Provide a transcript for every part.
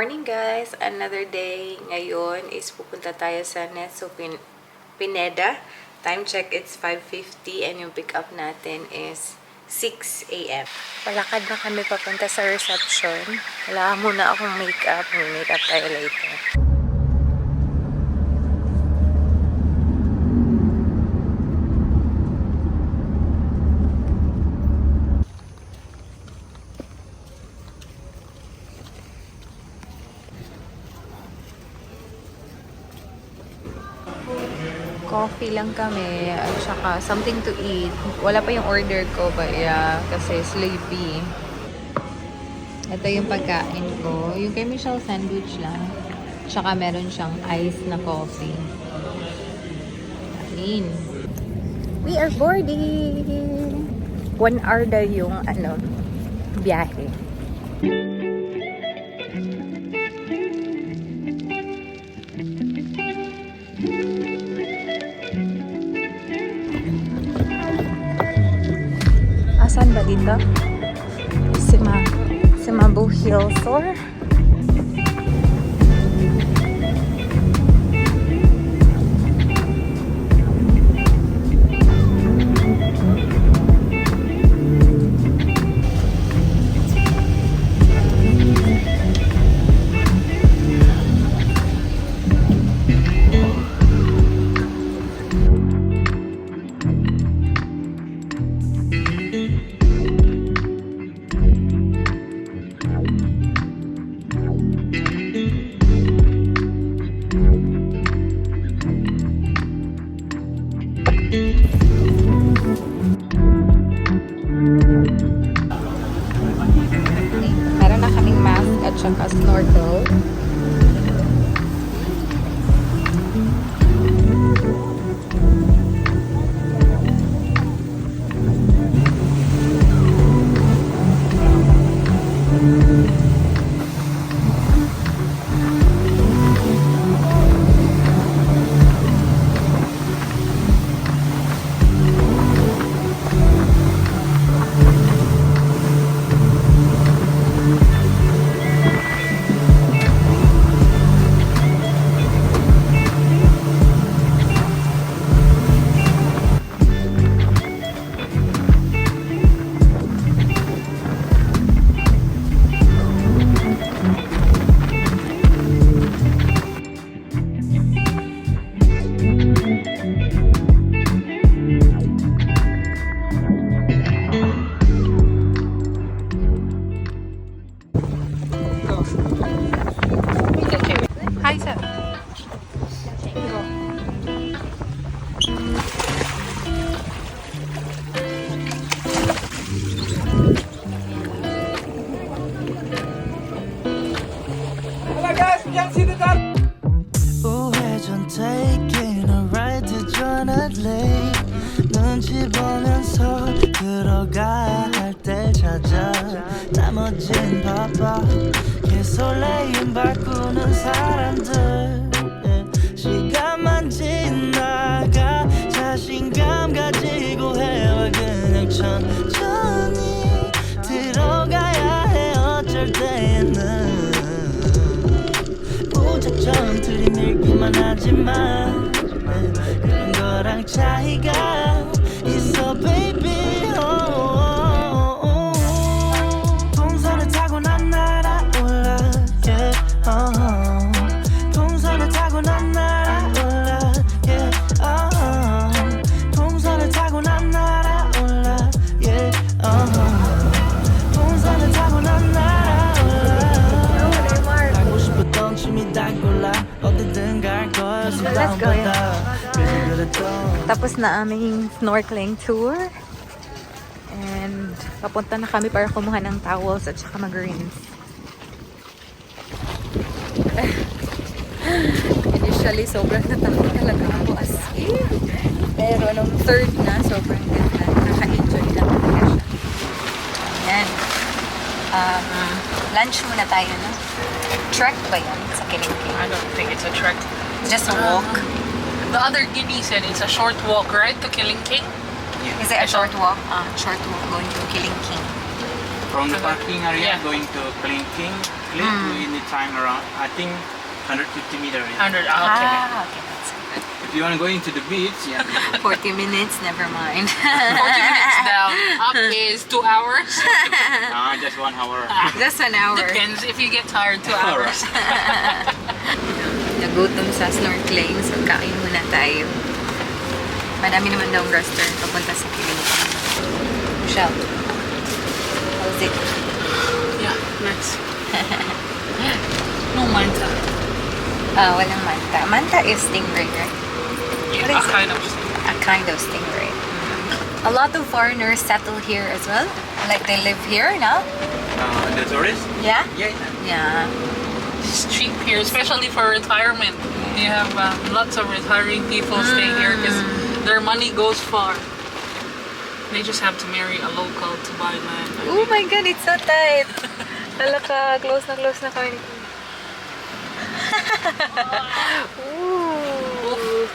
morning guys! Another day. Ngayon is pupunta tayo sa Netso Pineda. Time check, it's 5:50 and yung pick up natin is 6 a.m. Palakad na kami papunta sa reception. Wala muna akong makeup. May makeup tayo later. Coffee lang kami at saka something to eat. Wala pa yung order ko ba? Yeah, kasi sleepy. Ito yung pagkain ko. Yung kay Michelle sandwich lang. Tsaka meron siyang ice na coffee. Kain. We are boarding! 1 hour daw yung biyahe. Saan ba dito? Cebu Hills Store. Meron na kaming mask at saka snorkel. Hi, sir. 우회전 taking a ride to Jonah Lake 눈치 보면서 들어가야 할 때 찾아 나머진 바빠 개설레임 바꾸는 사람들 시간만 지나가 자신감 가지고 해와 그냥 천천히 들어가야 해 어쩔 때는 무작정 들이밀기만 하지만 그런 거랑 차이가 있어 baby 동선을 타고 난 날아올라 yeah 동선을 타고 난 날아올라 yeah 동선을 타고 난 날아올라 yeah 동선을 타고 난 날아올라 하고 싶었던 취미 다 골라 어디든 갈 거야 Let's go, Tapos na aming snorkeling tour. And papunta na kami para kumuha ng towels at saka mag-rinse. Initially, sobrang natakot talaga ako as in. Pero nung third na, sobrang ganda. Nakaka-enjoy na talaga siya. Ayan. Lunch muna tayo, no? Trek ba yan sa Kilingking? I don't think it's a trek. Just a walk? The other guinea said it's a short walk, right, to Killing King? Is it a short walk? Short walk going to Kilingking. From the parking area Yeah. going to Killing King, basically. We need time around, I think, 150 meters. 100. Okay. Okay, that's good. If you want to go into the beach, yeah. 40 minutes, never mind. 40 minutes down. Up is 2 hours. Just 1 hour. Just an hour. Depends if you get tired. 2 hours. Nagutom sa snorkeling, so kain muna tayo. Madami naman daw restaurant papunta sa Kiling. Michelle, how's it? Yeah, nice. No manta. Walang manta. Manta is stingray, right? Yeah, What is it? kind of. A kind of stingray. A lot of foreigners settle here as well. Like they live here now. The tourists? Yeah? Yeah. Yeah. It's cheap here, especially for retirement. You have lots of retiring people stay here because their money goes far. They just have to marry a local to buy land. Oh my God, it's so tight. Talaka, close na kami. Ooh.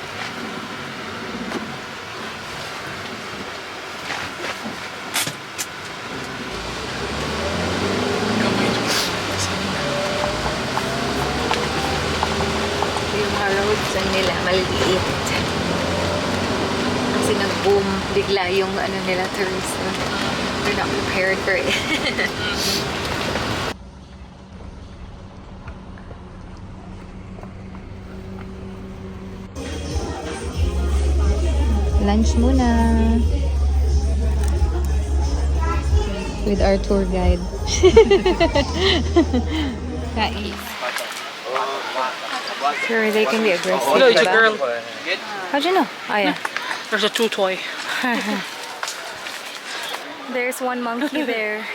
Yung mga roads nila, maliliit. Kasi nag-boom bigla yung ano nila, tourists. They're not prepared for it. Lunch muna. With our tour guide. Kain. Sure, they can be aggressive. No, it's a diba? girl. How'd you know? Oh, yeah. There's a two toy. There's one monkey there.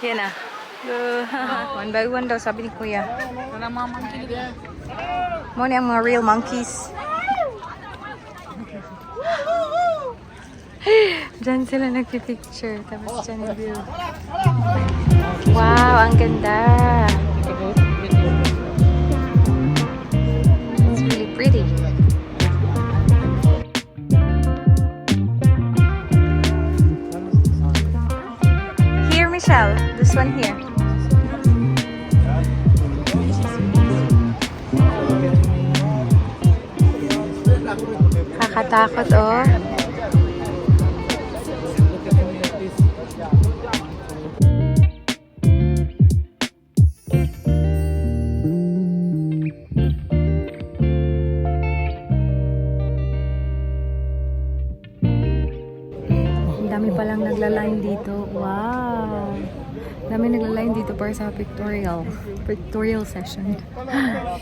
Yan na. One by one daw, sabi ni Kuya. Mo ni ang mga real monkeys. Diyan sila nagpipicture. Tapos dyan yung view. Wow, ang ganda. It's really pretty. Here, Michelle. This one here. Kakatakot, oh. Ang dami palang nagla-line dito. Wow! Dami nagla-line dito para sa pictorial session. Wala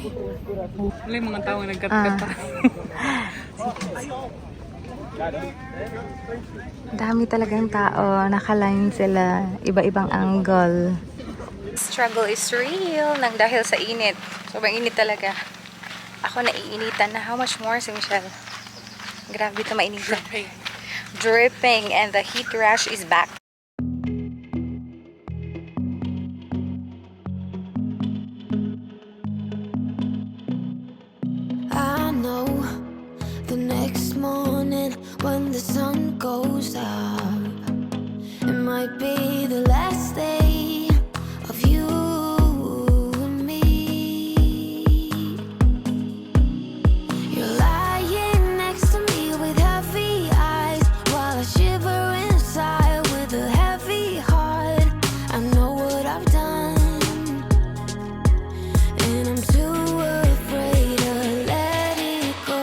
yung mga tao nagkat-kata. Dami talagang tao. Naka-line sila. Iba-ibang angle. Struggle is real nang dahil sa init. Sobrang init talaga. Ako naiinitan na. How much more si Michelle? Grabe ito mainitan. Dripping and the heat rash is back. I know the next morning when the sun goes up, it might be the last day of you and me. You're lying next to me with heavy eyes while I shiver inside with a heavy heart. I know what I've done, and I'm too afraid to let it go.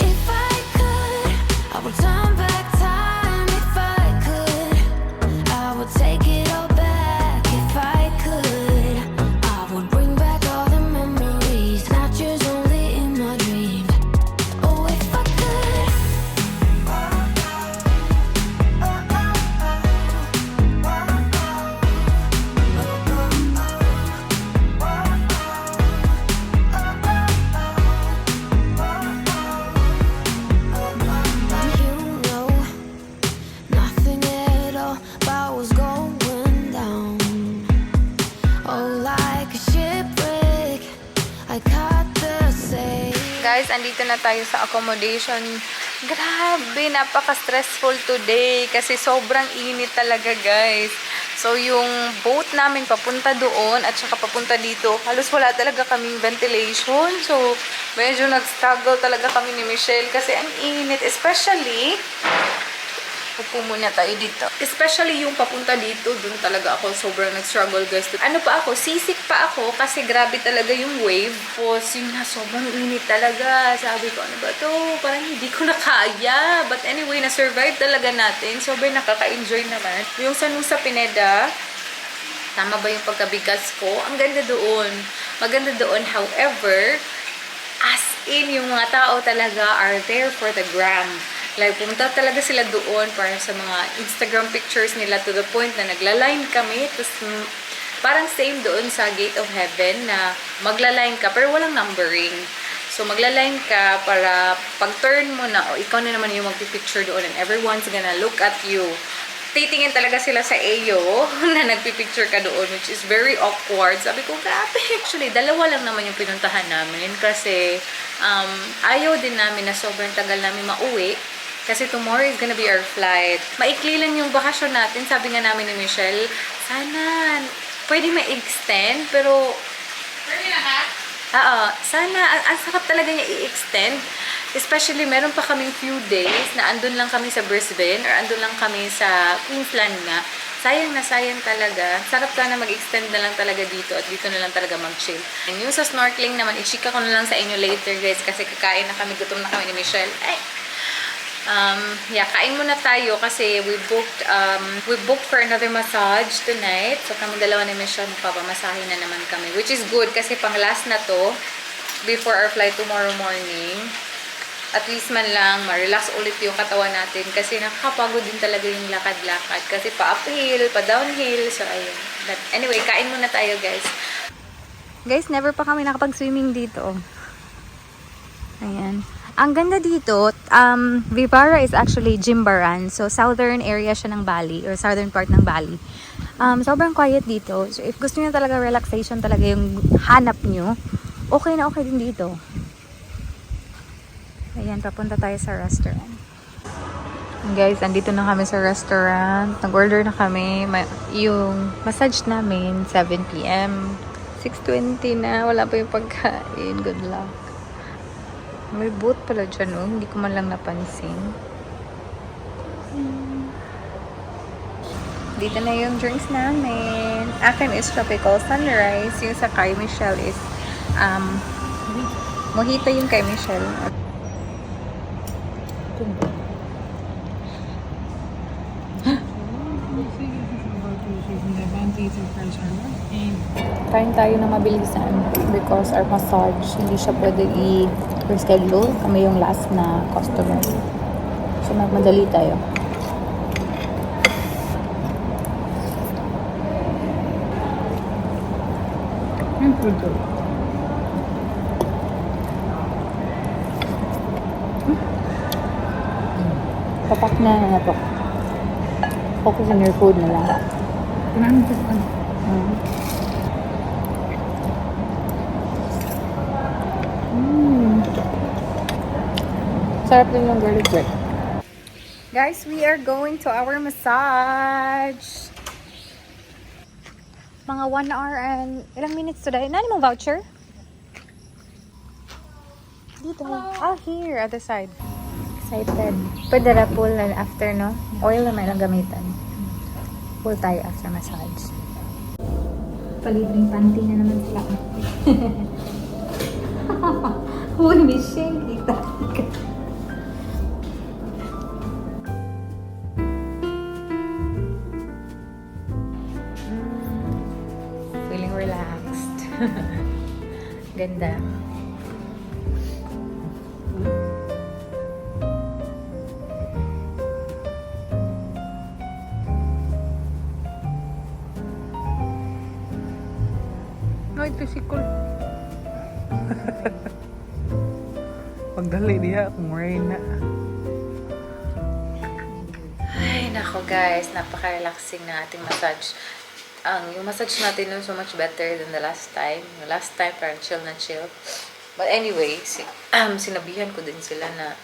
If I could, I would turn back time. If I could, I would take it all back. If I could, I would bring back all the memories, not yours, only in my dreams. Oh, if I could. You know nothing at all about what's going down. Oh, like a shipwreck, I caught the sail. Guys, andito na tayo sa accommodation. Grabe, napaka-stressful today kasi sobrang init talaga, guys. So, yung boat namin papunta doon at saka papunta dito, halos wala talaga kaming ventilation. So, medyo nag-struggle talaga kami ni Michelle kasi ang init. Especially, upo muna tayo dito. Especially yung papunta dito, doon talaga ako sobrang nag-struggle, guys. Ano pa ako, sisik pa ako kasi grabe talaga yung wave. Tapos yun na, sobrang init talaga. Sabi ko, ano ba to? Parang hindi ko na kaya. But anyway, na-survive talaga natin. Sobrang nakaka-enjoy naman. Yung sa Nusa Pineda, tama ba yung pagkabigas ko? Ang ganda doon. Maganda doon. However, as in, yung mga tao talaga are there for the gram. Like, pumunta talaga sila doon para sa mga Instagram pictures nila to the point na nagla-line kami. Tapos, parang same doon sa Gate of Heaven na magla-line ka pero walang numbering. So, magla-line ka para pag-turn mo na, o ikaw na naman yung magpipicture doon and everyone's gonna look at you. Titingin talaga sila sa iyo na nagpipicture ka doon, which is very awkward. Sabi ko, grabe. Actually, dalawa lang naman yung pinuntahan namin kasi ayaw din namin na sobrang tagal namin mauwi. Kasi tomorrow is gonna be our flight. Maikli lang yung bakasyon natin. Sabi nga namin ni Michelle, sana pwede ma-extend, pero sana, ang sarap talaga niya i-extend. Especially, meron pa kaming few days na andun lang kami sa Brisbane or andun lang kami sa Queensland nga. Sayang na sayang talaga. Sarap sana mag-extend na lang talaga dito at dito na lang talaga mag-chill. And yung sa snorkeling naman, i-chika ko na lang sa inyo later, guys, kasi kakain na kami, gutom na kami ni Michelle. Yeah, kain muna tayo kasi we booked for another massage tonight. So, kami dalawa ni Michelle, magpapamasahin na naman kami. Which is good kasi pang last na to before our flight tomorrow morning. At least man lang, ma-relax ulit yung katawan natin kasi nakakapagod din talaga yung lakad-lakad. Kasi pa-uphill, pa-downhill. So, ayun. But anyway, kain muna tayo, guys. Guys, never pa kami nakapag-swimming dito. Ayan. Ang ganda dito, Vivara is actually Jimbaran. So, southern area siya ng Bali or southern part ng Bali. Sobrang quiet dito. So, if gusto niyo talaga relaxation talaga yung hanap nyo, okay na okay din dito. Ayan, papunta tayo sa restaurant. Guys, andito na kami sa restaurant. Nag-order na kami. Yung massage namin, 7 p.m. 6:20 na. Wala pa yung pagkain. Good luck. May booth pala dyan, oh. Hindi ko man lang napansin. Dito na yung drinks namin. Akin is Tropical Sunrise. Yung sa kay Michelle is mojito yung kay Michelle. Kain tayo ng mabilisan because our massage hindi siya pwede i-reschedule. Kami yung last na customer. So magmadali tayo. Papak na to. Focus on your food na lang. Sarap din yung garlic bread. Guys, we are going to our massage. Mga 1 hour and ilang minutes today. Nani mong voucher? Dito. Oh, here, other side. Excited. Pwede na pool na after, no? Oil na may lang gamitan. Pool tayo after massage. Palibreng panty na naman sila. Uy, Michelle, kita. Feeling relaxed. Ganda. No, ito si Kul. Pagdali diha, kumuray na. Ay, nako guys, napaka-relaxing na ating massage. Yung massage natin nun so much better than the last time. The last time parang chill na chill. But anyway, sinabihan ko din sila na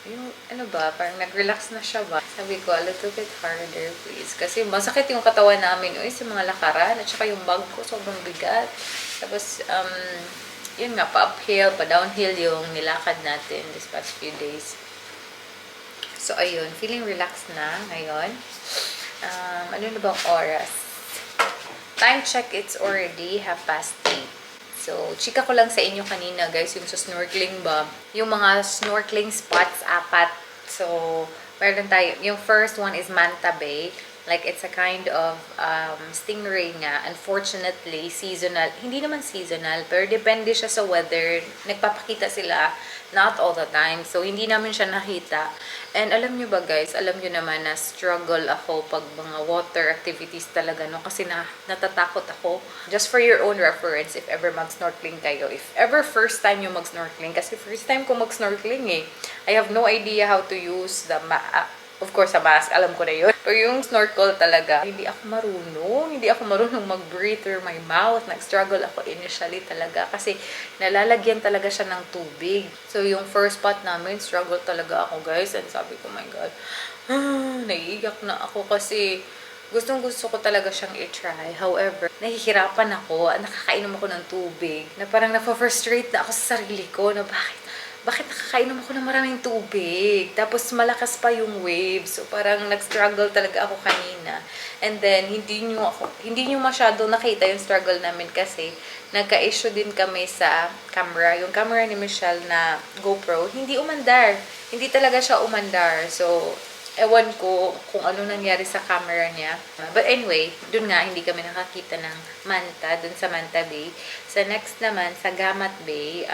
yung ano ba, parang nag-relax na siya ba. Sabi ko, a little bit harder please. Kasi masakit yung katawan namin, sa mga lakaran, at saka yung bag ko, sobrang bigat. Tapos, yun nga, pa-uphill, pa-downhill yung nilakad natin this past few days. So, ayun, feeling relaxed na ngayon. Ano na bang oras? Time check, it's already 8:30. So, chika ko lang sa inyo kanina, guys, yung sa snorkeling ba. Yung mga snorkeling spots, 4. So, meron tayo. Yung first one is Manta Bay. Like, it's a kind of stingray nga. Unfortunately, seasonal. Hindi naman seasonal, pero depende siya sa weather. Nagpapakita sila, not all the time. So, hindi namin siya nakita. And alam nyo ba, guys, alam nyo naman na struggle ako pag mga water activities talaga, no? Kasi natatakot ako. Just for your own reference, if ever mag-snorkeling kayo. If ever first time yung mag-snorkeling. Kasi first time ko mag-snorkeling eh. I have no idea how to use the of course, sa mask, alam ko na yun. Pero yung snorkel talaga, hindi ako marunong. Hindi ako marunong mag-breathe through my mouth. Nag-struggle ako initially talaga kasi nalalagyan talaga siya ng tubig. So, yung first spot namin, struggle talaga ako, guys. And sabi ko, my God, naiiyak na ako kasi gustong-gusto ko talaga siyang i-try. However, nahihirapan ako, nakakainom ako ng tubig, na parang na-frustrate na ako sa sarili ko na bakit nakakainom ako ng maraming tubig? Tapos malakas pa yung waves. So parang nag-struggle talaga ako kanina. And then hindi nyo masyado nakita yung struggle namin kasi nagka-issue din kami sa camera. Yung camera ni Michelle na GoPro, hindi umandar. Hindi talaga siya umandar. So, ewan ko kung ano nangyari sa camera niya. But anyway, dun nga, hindi kami nakakita ng manta, dun sa Manta Bay. Sa next naman, sa Gamat Bay,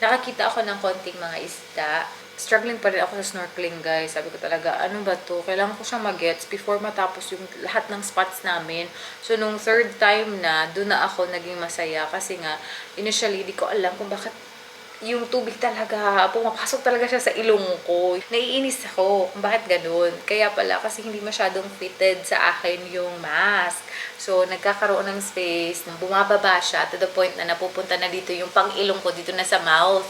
nakakita ako ng konting mga isda. Struggling pa rin ako sa snorkeling, guys. Sabi ko talaga, ano ba to? Kailangan ko siyang mag-gets before matapos yung lahat ng spots namin. So, nung third time na, doon na ako naging masaya. Kasi nga, initially, di ko alam kung bakit yung tubig talaga, pumapasok talaga siya sa ilong ko. Naiinis ako kung bakit ganun. Kaya pala, kasi hindi masyadong fitted sa akin yung mask. So, nagkakaroon ng space, bumababa siya to the point na napupunta na dito yung pang-ilong ko, dito na sa mouth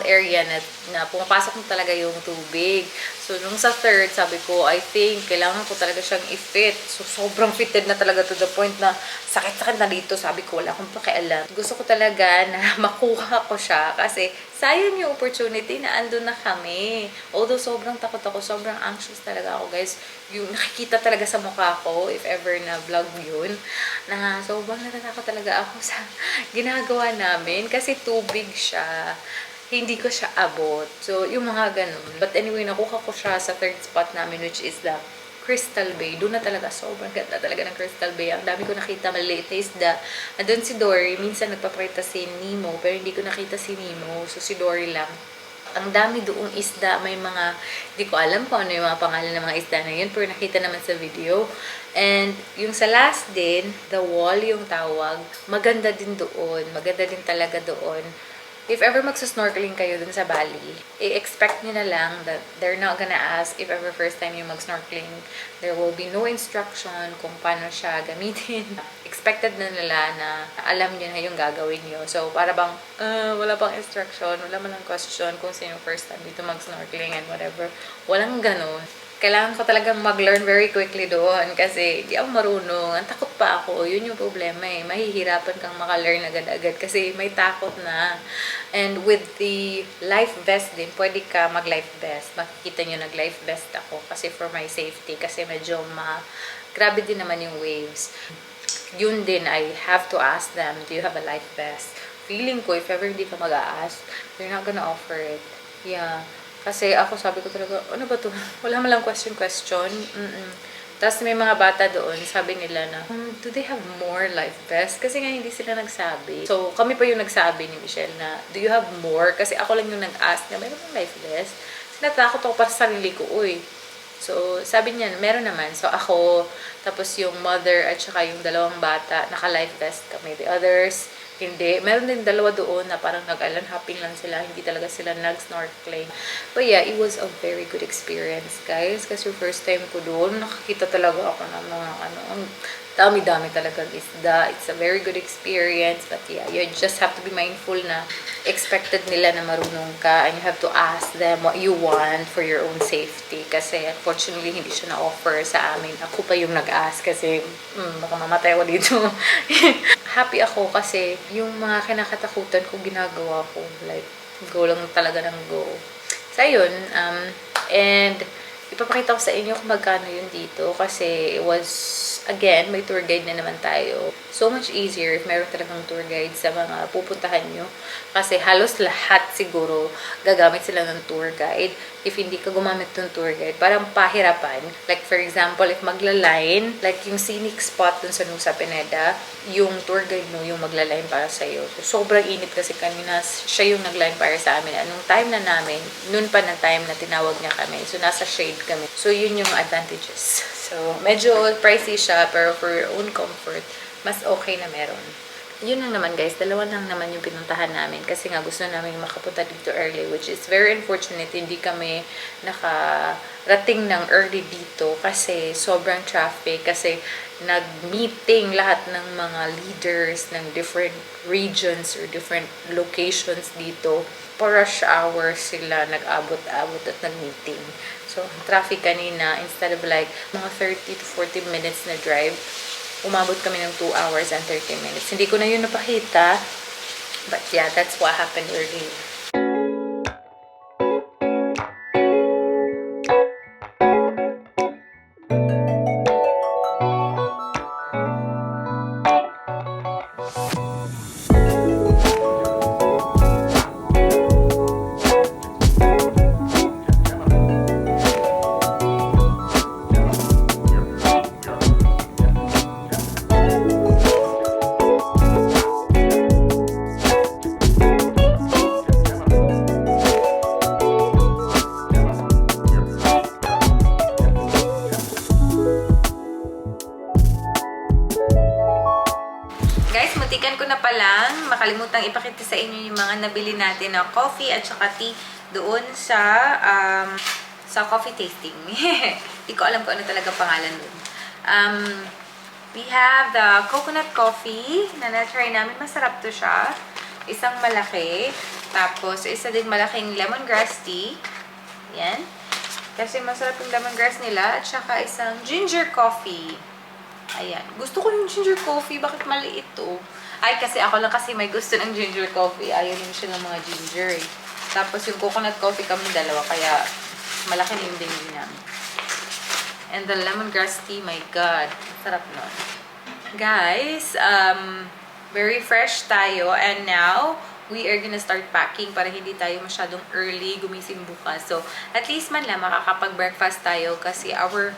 area na pumapasok na talaga yung tubig. So, nung sa third, sabi ko, I think, kailangan ko talaga siyang i-fit. So, sobrang fitted na talaga to the point na sakit-sakit na dito. Sabi ko, wala akong pakialam. Gusto ko talaga na makuha ko siya kasi sayang yung opportunity na andun na kami. Although, sobrang takot ako, sobrang anxious talaga ako, guys. Yung nakikita talaga sa mukha ko, if ever na vlog yun, na sobrang natatakot talaga ako sa ginagawa namin kasi tubig siya. Hindi ko siya abot. So, yung mga ganun. But anyway, nakuha ko siya sa third spot namin, which is the Crystal Bay. Doon na talaga, sobrang ganda talaga ng Crystal Bay. Ang dami ko nakita, maliit na isda. Andun si Dory, minsan nagpapakita si Nemo, pero hindi ko nakita si Nemo. So, si Dory lang. Ang dami doong isda, may mga, di ko alam kung ano yung mga pangalan ng mga isda na yun, pero nakita naman sa video. And yung sa last din, The Wall yung tawag, maganda din doon, maganda din talaga doon. If ever magsusnorkeling kayo dun sa Bali, i-expect nyo na lang that they're not gonna ask if ever first time yung mag-snorkeling. There will be no instruction kung paano siya gamitin. Expected na nila na alam nyo na yung gagawin nyo. So, para bang, wala pang instruction, wala man lang question kung sino first time dito mag-snorkeling and whatever. Walang ganun. Kailangan ko talagang mag-learn very quickly doon kasi di ako marunong. Ang takot pa ako. Yun yung problema eh. Mahihirapan kang maka-learn agad-agad kasi may takot na. And with the life vest din, pwede ka mag-life vest. Makikita nyo nag-life vest ako kasi for my safety. Kasi medyo grabe din naman yung waves. Yun din, I have to ask them, do you have a life vest? Feeling ko, if ever hindi ka mag-a-ask, they're not gonna offer it. Yeah. Kasi ako sabi ko talaga, ano ba to? Wala man lang question. Tapos may mga bata doon, sabi nila na, do they have more life vests? Kasi nga hindi sila nagsabi. So, kami pa yung nagsabi ni Michelle na, do you have more? Kasi ako lang yung nag-ask na, meron bang life vest? Sinatakot ako para sa sarili ko, uy. So, sabi niya, meron naman. So, ako, tapos yung mother at saka yung dalawang bata, naka-life vest kami. The others, hindi. Meron din dalawa doon na parang nag-island hopping lang sila. Hindi talaga sila nag-snorkeling. But yeah, it was a very good experience, guys. Kasi first time ko doon, nakakita talaga ako ng mga dami-dami talagang isda. It's a very good experience. But yeah, you just have to be mindful na expected nila na marunong ka and you have to ask them what you want for your own safety. Kasi unfortunately, hindi siya na-offer sa amin. Ako pa yung nag-ask kasi baka mamatay ako dito. Happy ako kasi yung mga kinakatakutan ko ginagawa ko. Like, go lang talaga ng go. So, yun. And ipapakita ko sa inyo kung magkano yun dito kasi it was, again, may tour guide na naman tayo. So much easier if meron talagang tour guide sa mga pupuntahan nyo. Kasi halos lahat siguro gagamit sila ng tour guide. If hindi ka gumamit ng tour guide, parang pahirapan. Like for example, if magla-line, like yung scenic spot dun sa Nusa Peneda, yung tour guide mo yung magla-line para sa'yo. So, sobrang init kasi kanina siya yung nag-line para sa amin. Anong time na namin, noon pa na time na tinawag niya kami. So, nasa shade kami. So, yun yung advantages. So, medyo pricey siya, pero for your own comfort, mas okay na meron. Yun lang naman guys, dalawa lang naman yung pinuntahan namin kasi nga gusto namin makapunta dito early, which is very unfortunate. Hindi kami nakarating ng early dito kasi sobrang traffic, kasi nag-meeting lahat ng mga leaders ng different regions or different locations dito. For rush hour sila nag-abot-abot at nag-meeting. So, traffic kanina, instead of like mga 30 to 40 minutes na drive, umabot kami ng 2 hours and 30 minutes. Hindi ko na yun napakita. But yeah, that's what happened earlier. Guys, mutikan ko na palang makalimutang ipakita sa inyo yung mga nabili natin na coffee at saka tea doon sa coffee tasting. Hindi ko alam kung ano talaga pangalan doon. We have the coconut coffee na na-try namin. Masarap to siya. Isang malaki. Tapos, isa din malaking lemongrass tea. Yan. Kasi masarap yung lemongrass nila. At saka isang ginger coffee. Ayan. Gusto ko yung ginger coffee. Bakit maliit to? Ay, kasi ako lang kasi may gusto ng ginger coffee. Ayaw din siya ng mga ginger eh. Tapos yung coconut coffee kami dalawa. Kaya malaki na yung binili namin. And the lemongrass tea, my God. Sarap nun. Guys, very fresh tayo. And now, we are gonna start packing para hindi tayo masyadong early gumising bukas. So, at least man lang makakapag-breakfast tayo kasi our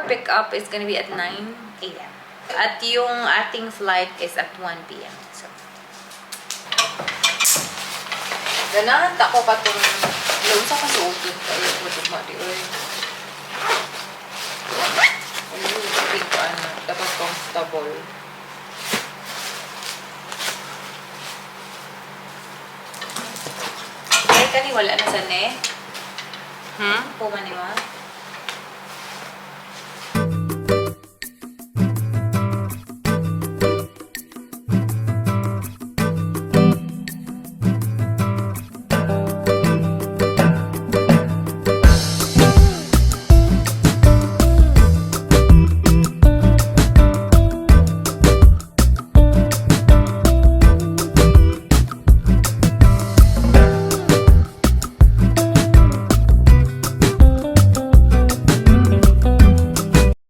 pickup is gonna be at 9 a.m. At yung ating flight is at 1 p.m. So, ganahan ako pa itong loan sa kasuotin kayo. Mati oy. Hindi ko ano, dapat comfortable. Ay, kani wala na sa ne? Pumani mo?